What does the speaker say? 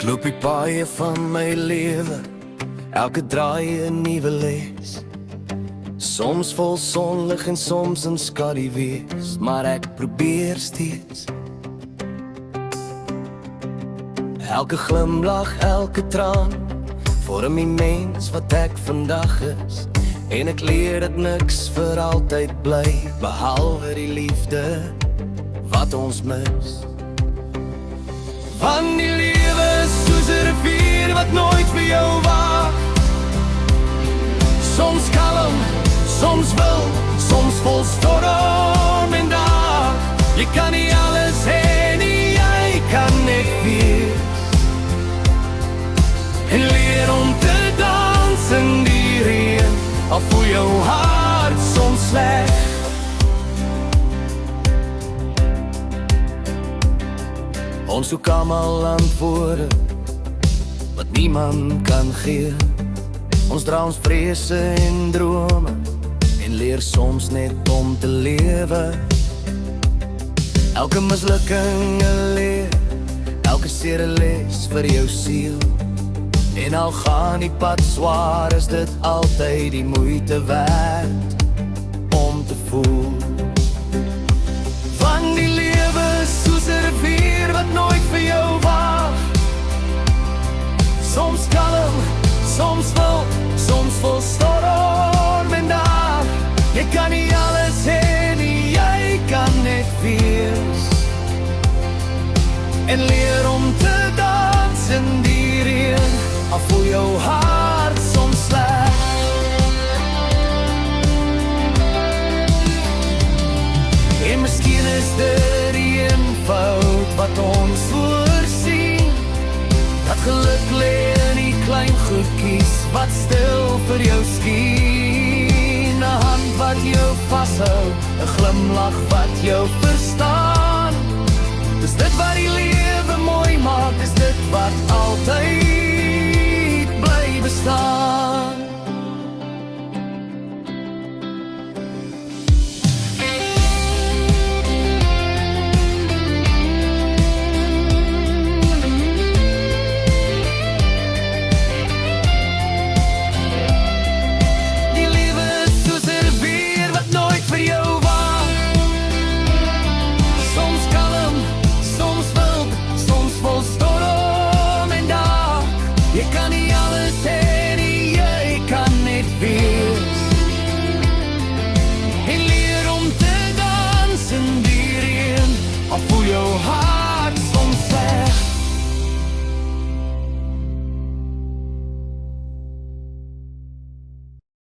Ek loop die paaie van my lewe, elke draai 'n nuwe les. Soms vol sonlig en soms in skadu wees, maar ek probeer steeds. Elke glimlach, elke traan vorm die mens wat ek vandag is. En ek leer dat niks vir altyd bly, behalwe die liefde wat ons mis. Van die lewe is soos 'n rivier wat nooit vir jou wag. Soms kalm, soms wild, soms vol storm en dag. Jy kan nie alles hê nie, jy kan net wees. En leer om te dans in die reën, al voel jou hart soms sleg. Ons soek almal antwoorde wat niemand kan gee. Ons dra ons vrese en drome en leer soms net om te lewe. Elke mislukking 'n leer, elke seer 'n les vir jou siel. En al gaan die pad swaar, is dit altyd die moeite werd om te voel. Van die lewe soos 'n rivier wat nooit vir jou wag. Soms kalm, soms wild, soms vol storm en dag. Jy kan nie alles hê nie, jy kan net wees. En leer om te dans in die reën, al voel jou hart soms sleg. En miskien is dit die eenvoud wat ons voorsien, dat geluk lê in die klein goedkies wat stil vir jou skien. 'n hand wat jou vashou, 'n glimlach wat jou verstaan. Dis dit wat die lewe mooi maak, dis dit wat altyd bly bestaan.